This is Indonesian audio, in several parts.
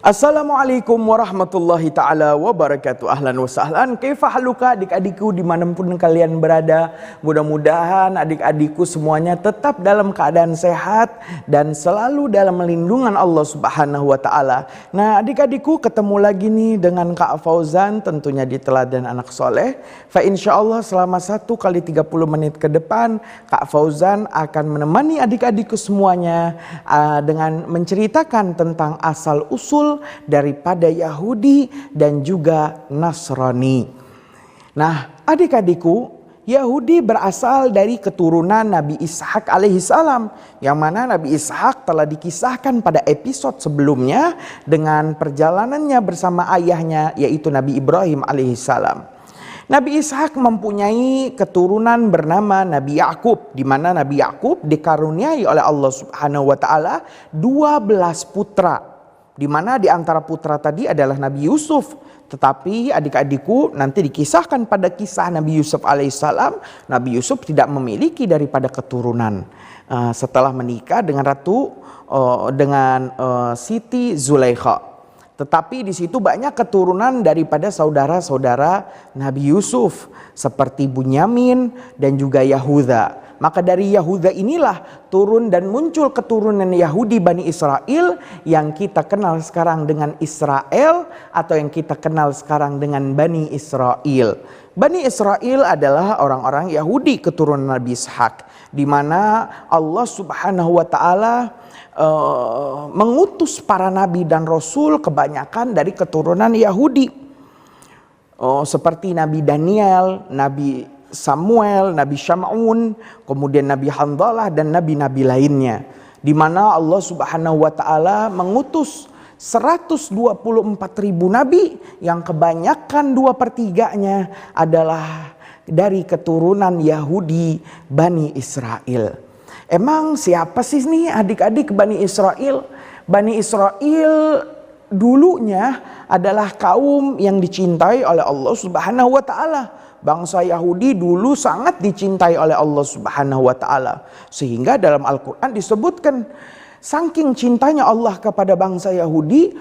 Assalamualaikum warahmatullahi ta'ala wabarakatuh. Ahlan wa sahlan. Kaifa haluka adik-adikku dimanapun kalian berada. Mudah-mudahan adik-adikku semuanya tetap dalam keadaan sehat dan selalu dalam lindungan Allah subhanahu wa ta'ala. Nah adik-adikku, ketemu lagi nih dengan Kak Fauzan tentunya di Teladan Anak Soleh. Fa insyaallah selama 1 kali 30 menit ke depan Kak Fauzan akan menemani adik-adikku semuanya dengan menceritakan tentang asal usul daripada Yahudi dan juga Nasrani. Nah, adik-adikku, Yahudi berasal dari keturunan Nabi Ishak alaihissalam, yang mana Nabi Ishak telah dikisahkan pada episode sebelumnya dengan perjalanannya bersama ayahnya yaitu Nabi Ibrahim alaihissalam. Nabi Ishak mempunyai keturunan bernama Nabi Yakub, di mana Nabi Yakub dikaruniai oleh Allah Subhanahu wa taala 12 putra. Di mana di antara putra tadi adalah Nabi Yusuf. Tetapi adik-adikku nanti dikisahkan pada kisah Nabi Yusuf alaihissalam, Nabi Yusuf tidak memiliki daripada keturunan setelah menikah dengan Siti Zulaikha. Tetapi di situ banyak keturunan daripada saudara-saudara Nabi Yusuf seperti Bunyamin dan juga Yahuda. Maka dari Yahuda inilah turun dan muncul keturunan Yahudi Bani Israel yang kita kenal sekarang dengan Israel atau yang kita kenal sekarang dengan Bani Israel. Bani Israel adalah orang-orang Yahudi keturunan Nabi Ishak, di mana Allah Subhanahu wa taala mengutus para nabi dan rasul kebanyakan dari keturunan Yahudi. Seperti Nabi Daniel, Nabi Samuel, Nabi Syam'un, kemudian Nabi Handalah dan nabi-nabi lainnya, di mana Allah Subhanahu wa taala mengutus 124.000 nabi yang kebanyakan 2/3-nya adalah dari keturunan Yahudi Bani Israel. Emang siapa sih nih adik-adik Bani Israel? Bani Israel dulunya adalah kaum yang dicintai oleh Allah Subhanahu wa taala. Bangsa Yahudi dulu sangat dicintai oleh Allah Subhanahu wa taala. Sehingga dalam Al-Qur'an disebutkan saking cintanya Allah kepada bangsa Yahudi,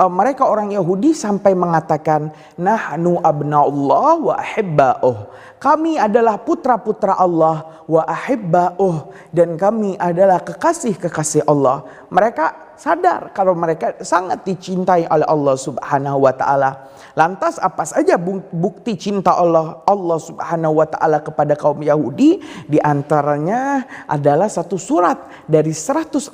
mereka orang Yahudi sampai mengatakan nahnu abnaullah wa ahibba'uh. Kami adalah putra-putra Allah wa ahibba'uh, dan kami adalah kekasih-kekasih Allah. Mereka sadar kalau mereka sangat dicintai oleh Allah Subhanahu wa taala. Lantas apa saja bukti cinta Allah Subhanahu wa taala kepada kaum Yahudi? Di antaranya adalah satu surat dari 114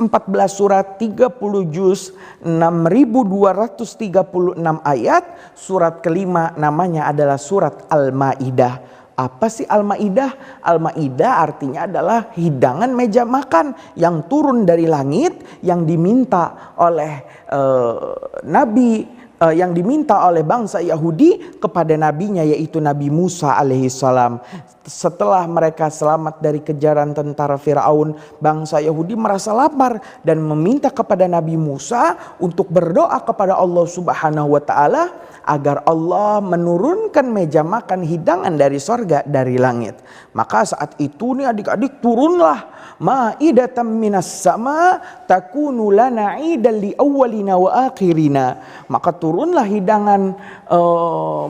surat, 30 juz, 6236 ayat. Surat kelima namanya adalah surat Al-Maidah. Apa sih Al-Maidah? Al-Maidah artinya adalah hidangan meja makan yang turun dari langit yang diminta oleh yang diminta oleh bangsa Yahudi kepada nabinya yaitu Nabi Musa alaihissalam. Setelah mereka selamat dari kejaran tentara Firaun, bangsa Yahudi merasa lapar dan meminta kepada Nabi Musa untuk berdoa kepada Allah Subhanahu wa taala agar Allah menurunkan meja makan hidangan dari sorga, dari langit. Maka saat itu nih adik-adik, turunlah ma'idatan minas sama takunu lana 'idan li awwalina wa akhirina. Maka turunlah hidangan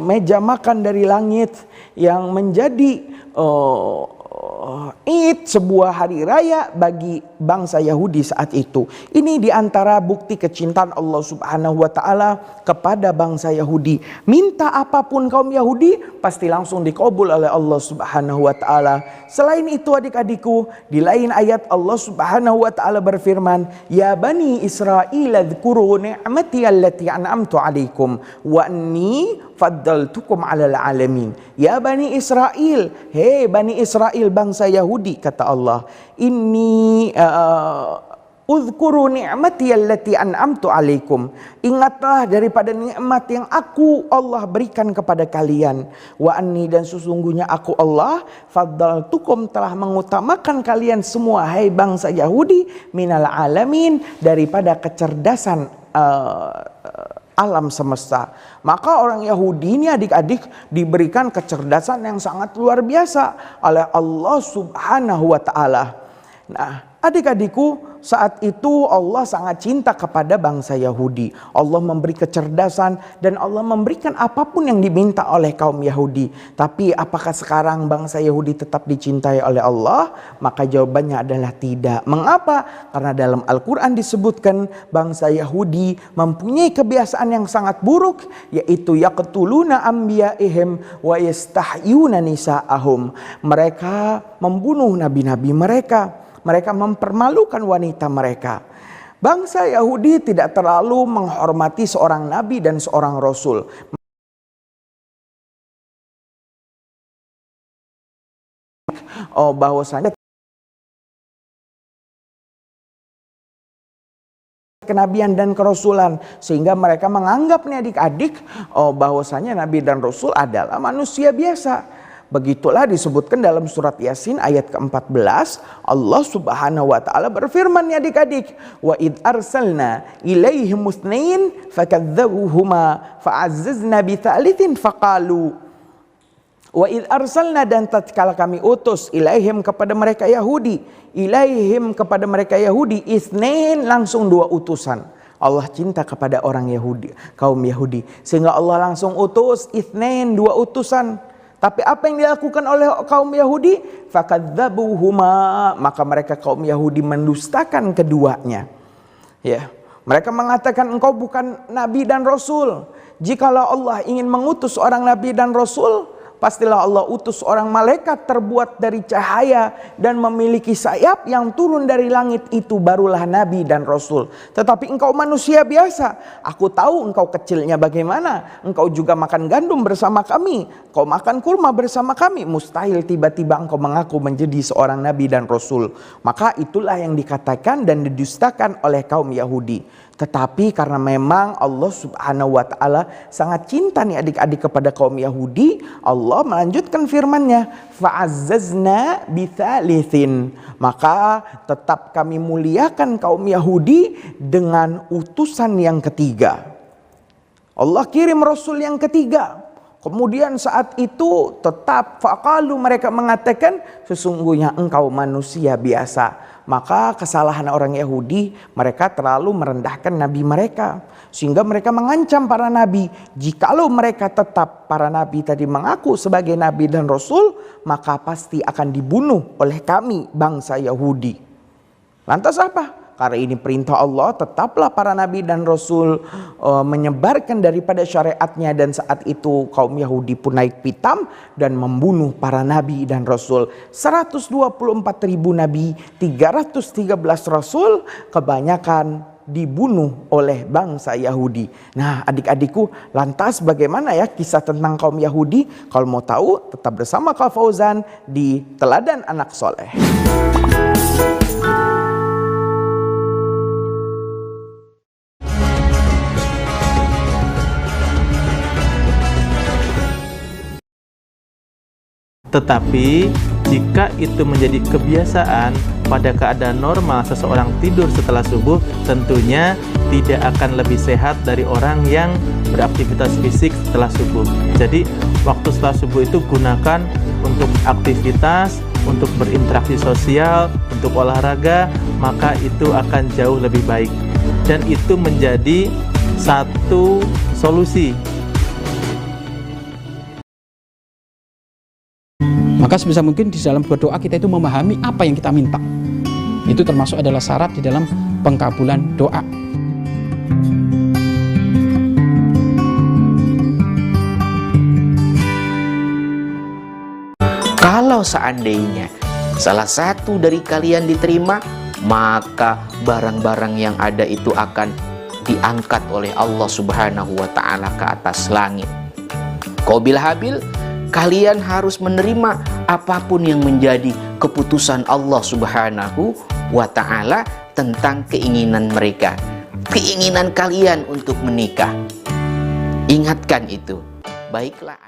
meja makan dari langit yang menjadi Id, sebuah hari raya bagi bangsa Yahudi saat itu. Ini diantara bukti kecintaan Allah Subhanahu wa taala kepada bangsa Yahudi. Minta apapun kaum Yahudi pasti langsung dikabul oleh Allah Subhanahu wa taala. Selain itu adik-adikku, di lain ayat Allah Subhanahu wa taala berfirman, "Ya Bani Israil adzkuru ni'mati allati an'amtu 'alaikum wa anni faddaltukum 'alal 'alamin." Ya Bani Israil, hei Bani Israil bangsa Yahudi, kata Allah, "Inni uzkuru ni'mati allati an'amtu 'alaikum." Ingatlah daripada nikmat yang aku Allah berikan kepada kalian. Wa anni, dan sesungguhnya aku Allah, faddaltukum, telah mengutamakan kalian semua, hai bangsa Yahudi, minal alamin, daripada kecerdasan alam semesta. Maka orang Yahudi ini adik-adik diberikan kecerdasan yang sangat luar biasa oleh Allah Subhanahu wa taala. Nah, adik-adikku, saat itu Allah sangat cinta kepada bangsa Yahudi. Allah memberi kecerdasan dan Allah memberikan apapun yang diminta oleh kaum Yahudi. Tapi apakah sekarang bangsa Yahudi tetap dicintai oleh Allah? Maka jawabannya adalah tidak. Mengapa? Karena dalam Al-Quran disebutkan bangsa Yahudi mempunyai kebiasaan yang sangat buruk, yaitu yaqtuluna anbiya'ihim wa yastahyuna nisa'ahum. Mereka membunuh nabi-nabi mereka. Mereka mempermalukan wanita mereka. Bangsa Yahudi tidak terlalu menghormati seorang nabi dan seorang rasul. Bahwasanya kenabian dan kerasulan, sehingga mereka menganggap nih adik-adik bahwasanya nabi dan rasul adalah manusia biasa. Begitulah disebutkan dalam surat Yasin ayat ke-14. Allah subhanahu wa ta'ala berfirman ya adik-adik, wa id arsalna ilaihim musnain fakadzabuhuma fa'azzazna bithalithin faqalu. Wa id arsalna, dan tatkala kami utus ilaihim kepada mereka Yahudi, ilaihim kepada mereka Yahudi, isnain langsung 2 utusan. Allah cinta kepada orang Yahudi, kaum Yahudi, sehingga Allah langsung utus isnain 2 utusan. Tapi apa yang dilakukan oleh kaum Yahudi? Fakadzabuhuma, maka mereka kaum Yahudi mendustakan keduanya. Ya, mereka mengatakan engkau bukan nabi dan rasul. Jikalau Allah ingin mengutus orang nabi dan rasul, pastilah Allah utus orang malaikat terbuat dari cahaya dan memiliki sayap yang turun dari langit, itu barulah nabi dan rasul. Tetapi engkau manusia biasa. Aku tahu engkau kecilnya bagaimana. Engkau juga makan gandum bersama kami, kau makan kurma bersama kami. Mustahil tiba-tiba engkau mengaku menjadi seorang nabi dan rasul. Maka itulah yang dikatakan dan didustakan oleh kaum Yahudi. Tetapi karena memang Allah subhanahu wa ta'ala sangat cinta nih adik-adik kepada kaum Yahudi, Allah melanjutkan firman-Nya, fa'azzazna bithalithin, maka tetap kami muliakan kaum Yahudi dengan utusan yang ketiga. Allah kirim rasul yang ketiga. Kemudian saat itu tetap faqalu, mereka mengatakan sesungguhnya engkau manusia biasa. Maka kesalahan orang Yahudi, mereka terlalu merendahkan nabi mereka, sehingga mereka mengancam para nabi. Jikalau mereka tetap para nabi tadi mengaku sebagai nabi dan rasul, maka pasti akan dibunuh oleh kami bangsa Yahudi. Lantas apa? Karena ini perintah Allah, tetaplah para nabi dan rasul menyebarkan daripada syariatnya. Dan saat itu kaum Yahudi pun naik pitam dan membunuh para nabi dan rasul. 124.000 nabi, 313 rasul, kebanyakan dibunuh oleh bangsa Yahudi. Nah adik-adikku, lantas bagaimana ya kisah tentang kaum Yahudi? Kalau mau tahu, tetap bersama Kak Fauzan di Teladan Anak Soleh. Tetapi jika itu menjadi kebiasaan, pada keadaan normal seseorang tidur setelah subuh, tentunya tidak akan lebih sehat dari orang yang beraktivitas fisik setelah subuh. Jadi waktu setelah subuh itu gunakan untuk aktivitas, untuk berinteraksi sosial, untuk olahraga, maka itu akan jauh lebih baik. Dan itu menjadi satu solusi. Maka sebisa mungkin di dalam berdoa kita itu memahami apa yang kita minta. Itu termasuk adalah syarat di dalam pengkabulan doa. Kalau seandainya salah satu dari kalian diterima, maka barang-barang yang ada itu akan diangkat oleh Allah Subhanahu wa ta'ala ke atas langit. Qabil Habil, kalian harus menerima apapun yang menjadi keputusan Allah Subhanahu wa ta'ala tentang keinginan mereka, keinginan kalian untuk menikah. Ingatkan itu. Baiklah.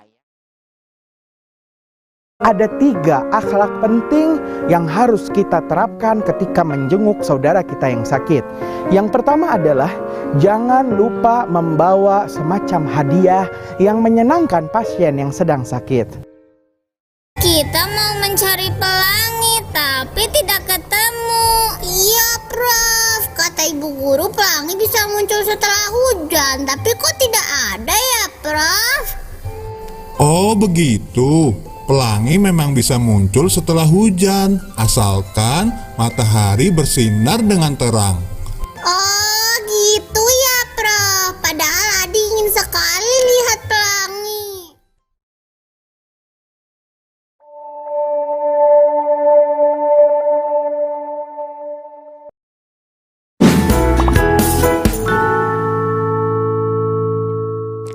Ada 3 akhlak penting yang harus kita terapkan ketika menjenguk saudara kita yang sakit. Yang pertama adalah jangan lupa membawa semacam hadiah yang menyenangkan pasien yang sedang sakit. Kita mau mencari pelangi tapi tidak ketemu. Iya, Bro. Ibu Guru pelangi bisa muncul setelah hujan, tapi kok tidak ada ya, Prof? Oh begitu, pelangi memang bisa muncul setelah hujan, asalkan matahari bersinar dengan terang. Oh gitu ya, Prof. Padahal Adi ingin sekali lihat pelangi.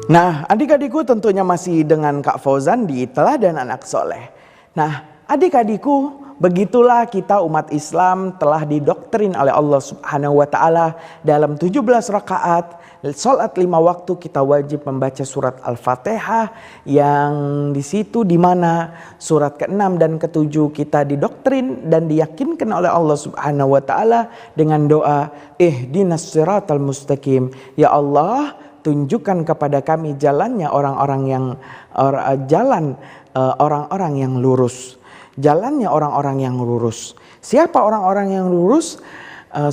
Nah, adik-adikku tentunya masih dengan Kak Fauzan di Teladan Anak Soleh. Nah, adik-adikku, begitulah kita umat Islam telah didoktrin oleh Allah Subhanahu wa Ta'ala dalam 17 rakaat salat 5 waktu kita wajib membaca surat Al-Fatihah, yang di situ di mana surat ke-6 dan ke-7 kita didoktrin dan diyakinkan oleh Allah Subhanahu wa Ta'ala dengan doa ihdinas siratal mustaqim. Ya Allah, tunjukkan kepada kami jalannya orang-orang yang lurus. Jalannya orang-orang yang lurus. Siapa orang-orang yang lurus?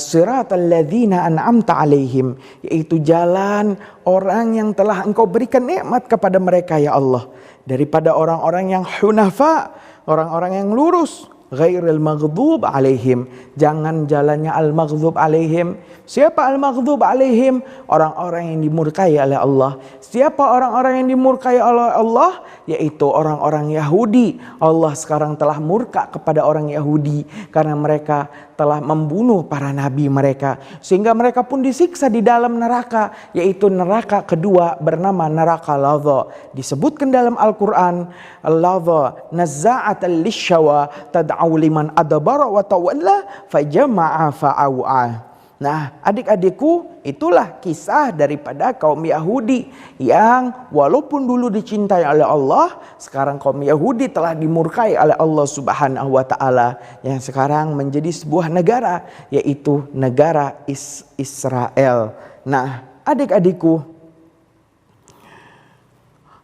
Siratal ladzina an'amta alaihim, yaitu jalan orang yang telah Engkau berikan nikmat kepada mereka ya Allah, daripada orang-orang yang hunafa, orang-orang yang lurus. Ghairil maghdub alaihim, jangan jalannya al-maghdub alaihim. Siapa al-maghdub alaihim? Orang-orang yang dimurkai oleh Allah. Siapa orang-orang yang dimurkai oleh Allah? Yaitu orang-orang Yahudi. Allah sekarang telah murka kepada orang Yahudi karena mereka telah membunuh para nabi mereka, sehingga mereka pun disiksa di dalam neraka, yaitu neraka kedua bernama neraka ladha. Disebutkan dalam Al-Quran, ladha nazza'atan lishawa tad'u liman adbara wa tawalla fajama'a fa'au'a. Nah, adik-adikku, itulah kisah daripada kaum Yahudi yang walaupun dulu dicintai oleh Allah, sekarang kaum Yahudi telah dimurkai oleh Allah Subhanahu wa Ta'ala, yang sekarang menjadi sebuah negara, yaitu negara Israel. Nah, adik-adikku,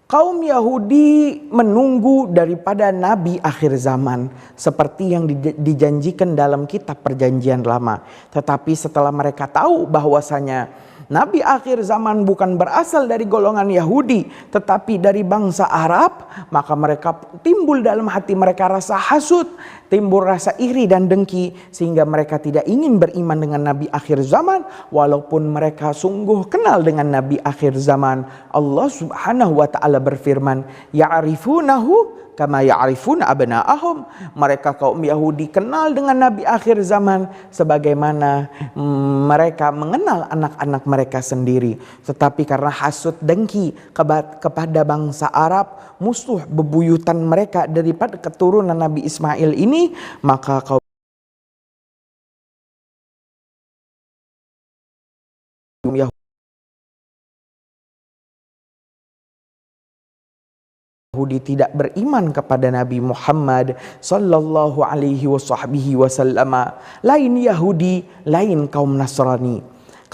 kaum Yahudi menunggu daripada Nabi akhir zaman seperti yang dijanjikan dalam kitab Perjanjian Lama. Tetapi setelah mereka tahu bahwasanya Nabi akhir zaman bukan berasal dari golongan Yahudi, tetapi dari bangsa Arab, maka mereka timbul dalam hati mereka rasa hasud, timbul rasa iri dan dengki, sehingga mereka tidak ingin beriman dengan Nabi akhir zaman, walaupun mereka sungguh kenal dengan Nabi akhir zaman. Allah Subhanahu wa Ta'ala berfirman, ya'rifunahu kama ya'rifuna abna'ahum. Mereka kaum Yahudi kenal dengan Nabi akhir zaman sebagaimana mereka mengenal anak-anak mereka sendiri. Tetapi karena hasud dengki kepada bangsa Arab, musuh bebuyutan mereka daripada keturunan Nabi Ismail ini, maka kaum Yahudi tidak beriman kepada Nabi Muhammad sallallahu alaihi wasallam. Lain Yahudi, lain kaum Nasrani.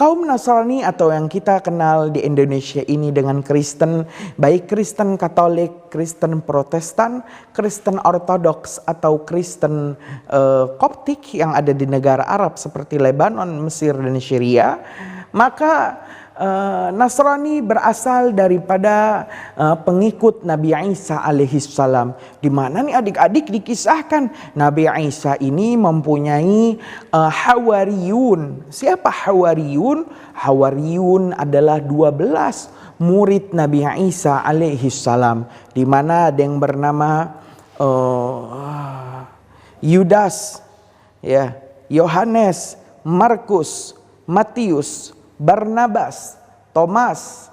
Kaum Nasrani atau yang kita kenal di Indonesia ini dengan Kristen, baik Kristen Katolik, Kristen Protestan, Kristen Ortodoks atau Kristen Koptik yang ada di negara Arab seperti Lebanon, Mesir dan Syria, maka Nasrani berasal daripada pengikut Nabi Isa alaihissalam. Di mana nih adik-adik dikisahkan Nabi Isa ini mempunyai hawariyun. Siapa hawariyun? Hawariyun adalah 12 murid Nabi Isa alaihissalam. Di mana ada yang bernama Yudas, ya, Yohanes, Markus, Matius, Barnabas, Thomas,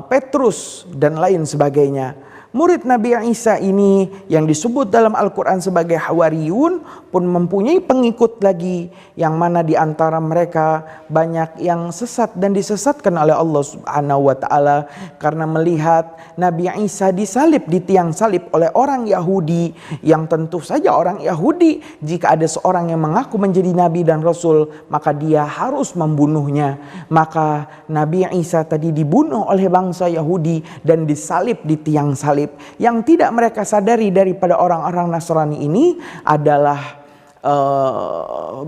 Petrus dan lain sebagainya. Murid Nabi Isa ini yang disebut dalam Al-Quran sebagai Hawariyun pun mempunyai pengikut lagi, yang mana di antara mereka banyak yang sesat dan disesatkan oleh Allah Subhanahu wa Ta'ala karena melihat Nabi Isa disalib di tiang salib oleh orang Yahudi, yang tentu saja orang Yahudi jika ada seorang yang mengaku menjadi Nabi dan Rasul maka dia harus membunuhnya. Maka Nabi Isa tadi dibunuh oleh bangsa Yahudi dan disalib di tiang salib. Yang tidak mereka sadari daripada orang-orang Nasrani ini adalah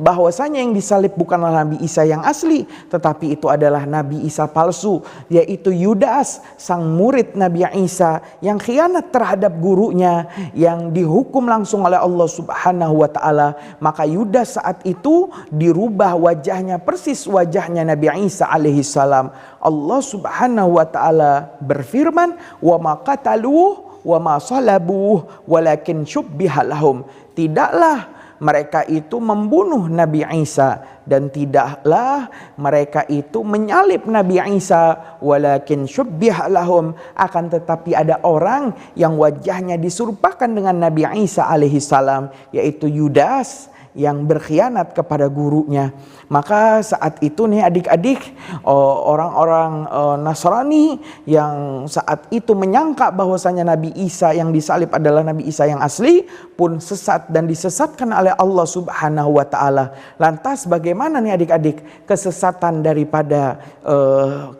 bahwasanya yang disalib bukanlah Nabi Isa yang asli, tetapi itu adalah Nabi Isa palsu, yaitu Yudas, sang murid Nabi Isa yang khianat terhadap gurunya, yang dihukum langsung oleh Allah Subhanahu wa taala. Maka Yudas saat itu dirubah wajahnya persis wajahnya Nabi Isa alaihi salam. Allah Subhanahu wa taala berfirman, "Wa ma qataluhu wa ma salabuhu walakin syubbiha lahum." Tidaklah mereka itu membunuh Nabi Isa, dan tidaklah mereka itu menyalib Nabi Isa, walakin syubbiha lahum, akan tetapi ada orang yang wajahnya diserupakan dengan Nabi Isa alaihi salam, yaitu Yudas yang berkhianat kepada gurunya. Maka saat itu nih adik-adik, orang-orang Nasrani yang saat itu menyangka bahwasanya Nabi Isa yang disalib adalah Nabi Isa yang asli pun sesat dan disesatkan oleh Allah Subhanahu wa taala. Lantas bagaimana nih adik-adik kesesatan daripada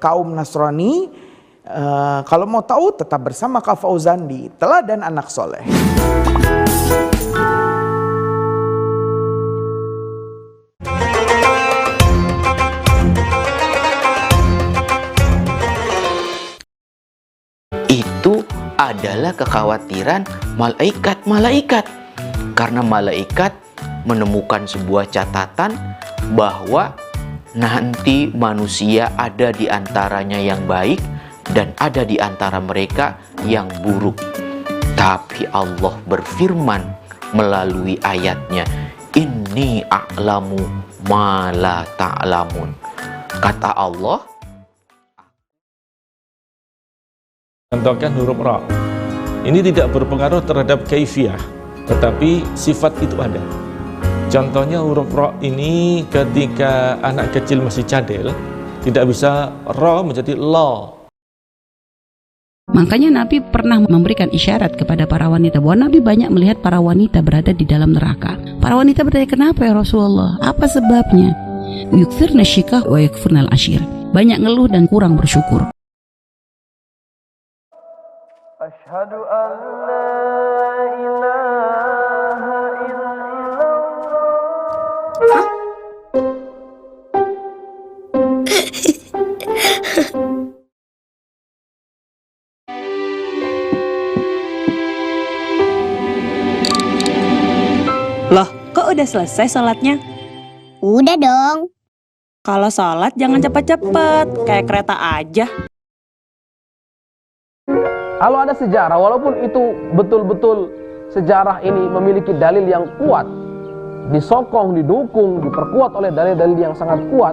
kaum Nasrani? Kalau mau tahu tetap bersama Kak Fauzan di Teladan Anak Soleh. Itu adalah kekhawatiran malaikat-malaikat, karena malaikat menemukan sebuah catatan bahwa nanti manusia ada di antaranya yang baik dan ada di antara mereka yang buruk. Tapi Allah berfirman melalui ayatnya, "Inni a'lamu ma la ta'lamun." Kata Allah, contohkan huruf ra. Ini tidak berpengaruh terhadap kaifiyah, tetapi sifat itu ada. Contohnya huruf ra ini ketika anak kecil masih cadel, tidak bisa ra menjadi la. Makanya Nabi pernah memberikan isyarat kepada para wanita bahwa Nabi banyak melihat para wanita berada di dalam neraka. Para wanita bertanya, kenapa ya Rasulullah? Apa sebabnya? Yukthirna syikah wa yakfurnal ashir. Banyak ngeluh dan kurang bersyukur. Asyhadu an la ilaha illallah. Loh, kok udah selesai sholatnya? Udah dong. Kalau sholat jangan cepet-cepet, kayak kereta aja. Kalau ada sejarah, walaupun itu betul-betul sejarah ini memiliki dalil yang kuat, disokong, didukung, diperkuat oleh dalil-dalil yang sangat kuat,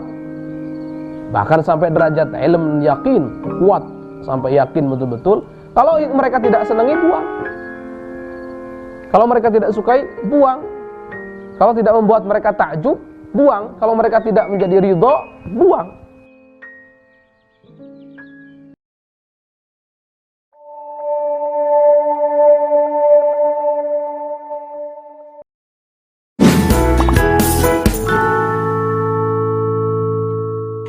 bahkan sampai derajat ilm yakin, kuat, sampai yakin betul-betul. Kalau mereka tidak senangi, buang. Kalau mereka tidak sukai, buang. Kalau tidak membuat mereka takjub, buang. Kalau mereka tidak menjadi ridho, buang.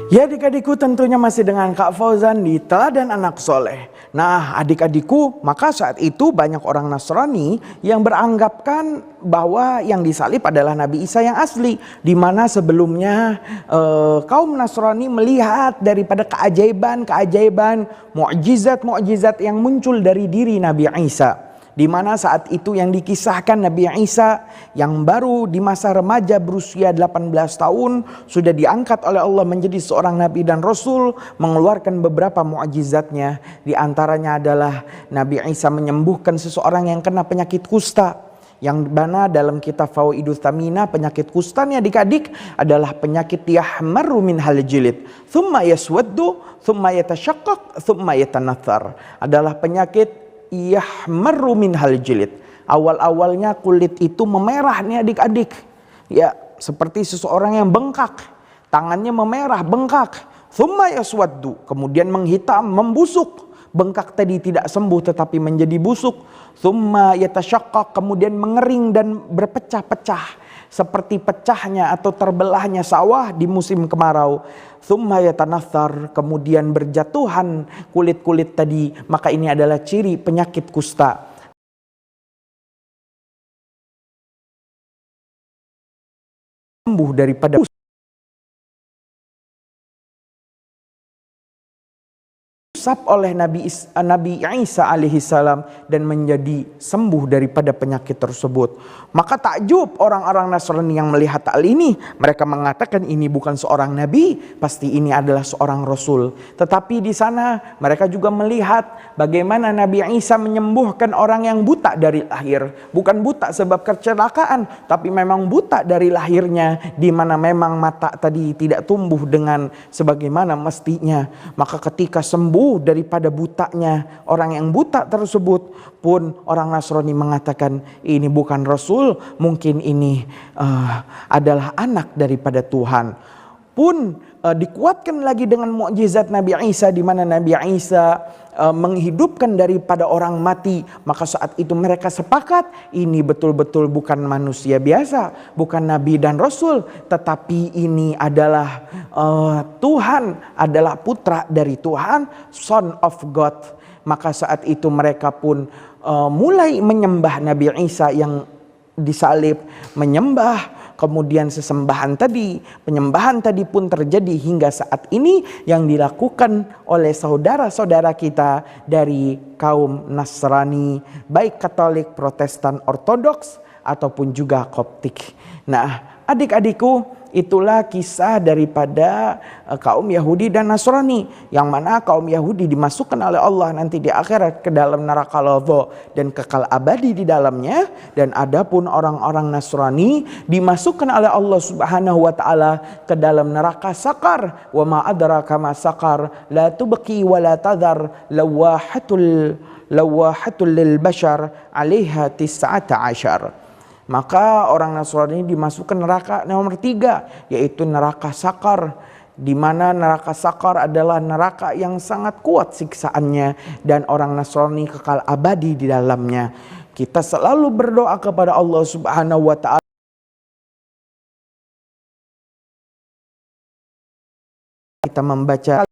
Ya adik-adikku, tentunya masih dengan Kak Fauzan di Teladan Anak Soleh. Nah adik-adikku, maka saat itu banyak orang Nasrani yang beranggapan bahwa yang disalib adalah Nabi Isa yang asli. Di mana sebelumnya kaum Nasrani melihat daripada keajaiban-keajaiban, mukjizat-mukjizat yang muncul dari diri Nabi Isa. Di mana saat itu yang dikisahkan Nabi Isa yang baru di masa remaja berusia 18 tahun sudah diangkat oleh Allah menjadi seorang nabi dan rasul, mengeluarkan beberapa mukjizatnya. Di antaranya adalah Nabi Isa menyembuhkan seseorang yang kena penyakit kusta. Yang mana dalam kitab Fawaidus Tamina, penyakit kusta nih adik-adik adalah penyakit yahmaru min hal jilid, thumma yaswaddu, thumma yatashaqqaq, thumma yatanathar. Adalah penyakit yahmaru min hal jilid. Awal-awalnya kulit itu memerah nih adik-adik. Ya, seperti seseorang yang bengkak. Tangannya memerah, bengkak. Thumma yaswaddu, kemudian menghitam, membusuk. Bengkak tadi tidak sembuh tetapi menjadi busuk. Thumma yatashaqqaq, kemudian mengering dan berpecah-pecah. Seperti pecahnya atau terbelahnya sawah di musim kemarau. Thumma yatanathar, kemudian berjatuhan kulit-kulit tadi. Maka ini adalah ciri penyakit kusta. sembuh daripada oleh Nabi Isa alaihissalam dan menjadi sembuh daripada penyakit tersebut. Maka takjub orang-orang Nasrani yang melihat hal ini. Mereka mengatakan ini bukan seorang nabi, pasti ini adalah seorang rasul. Tetapi di sana mereka juga melihat bagaimana Nabi Isa menyembuhkan orang yang buta dari lahir. Bukan buta sebab kecelakaan, tapi memang buta dari lahirnya, di mana memang mata tadi tidak tumbuh dengan sebagaimana mestinya. Maka ketika sembuh daripada butanya orang yang buta tersebut pun, orang Nasrani mengatakan ini bukan rasul, mungkin ini adalah anak daripada Tuhan. Pun dikuatkan lagi dengan mukjizat Nabi Isa, di mana Nabi Isa menghidupkan daripada orang mati. Maka saat itu mereka sepakat ini betul-betul bukan manusia biasa, bukan nabi dan rasul, tetapi ini adalah Tuhan, adalah putra dari Tuhan, son of God. Maka saat itu mereka pun mulai menyembah Nabi Isa yang disalib, menyembah. Kemudian sesembahan tadi, penyembahan tadi pun terjadi hingga saat ini yang dilakukan oleh saudara-saudara kita dari kaum Nasrani, baik Katolik, Protestan, Ortodoks ataupun juga Koptik. Nah, adik-adikku, itulah kisah daripada kaum Yahudi dan Nasrani, yang mana kaum Yahudi dimasukkan oleh Allah nanti di akhirat ke dalam neraka lava dan kekal abadi di dalamnya, dan adapun orang-orang Nasrani dimasukkan oleh Allah Subhanahu wa taala ke dalam neraka sakar. Wa ma adraka ma sakar, la tubqi wa la tadhar, lawahatul lil bashar 'alaiha 19. Maka orang Nasrani dimasukkan neraka nomor 3, yaitu neraka sakar, di mana neraka sakar adalah neraka yang sangat kuat siksaannya dan orang Nasrani kekal abadi di dalamnya. Kita selalu berdoa kepada Allah Subhanahu wa taala. Kita membaca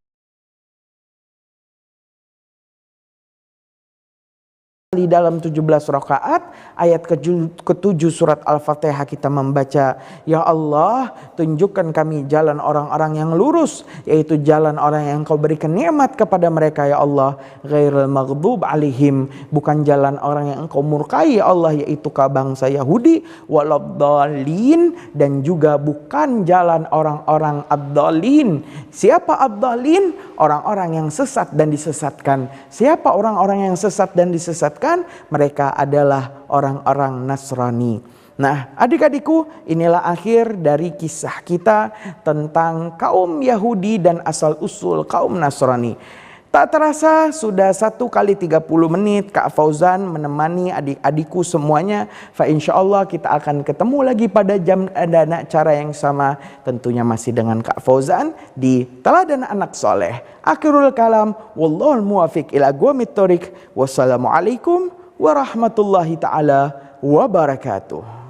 di dalam 17 rakaat, ayat ke-7 surat Al-Fatihah kita membaca, ya Allah, tunjukkan kami jalan orang-orang yang lurus, yaitu jalan orang yang Kau berikan nikmat kepada mereka ya Allah, ghairil maghdub alaihim, bukan jalan orang yang Engkau murkai ya Allah, yaitu ke bangsa Yahudi, waladdallin, dan juga bukan jalan orang-orang abdallin. Siapa abdallin? Orang-orang yang sesat dan disesatkan. Siapa orang-orang yang sesat dan disesatkan? Mereka adalah orang-orang Nasrani. Nah, adik-adikku, inilah akhir dari kisah kita tentang kaum Yahudi dan asal-usul kaum Nasrani. Tak terasa sudah 1 kali 30 menit Kak Fauzan menemani adik-adikku semuanya. Fa insyaallah kita akan ketemu lagi pada jam dan acara yang sama, tentunya masih dengan Kak Fauzan di Teladan Anak Soleh. Akhirul kalam, wallahul muwafiq ila aqwamit thoriq. Wassalamualaikum warahmatullahi taala wabarakatuh.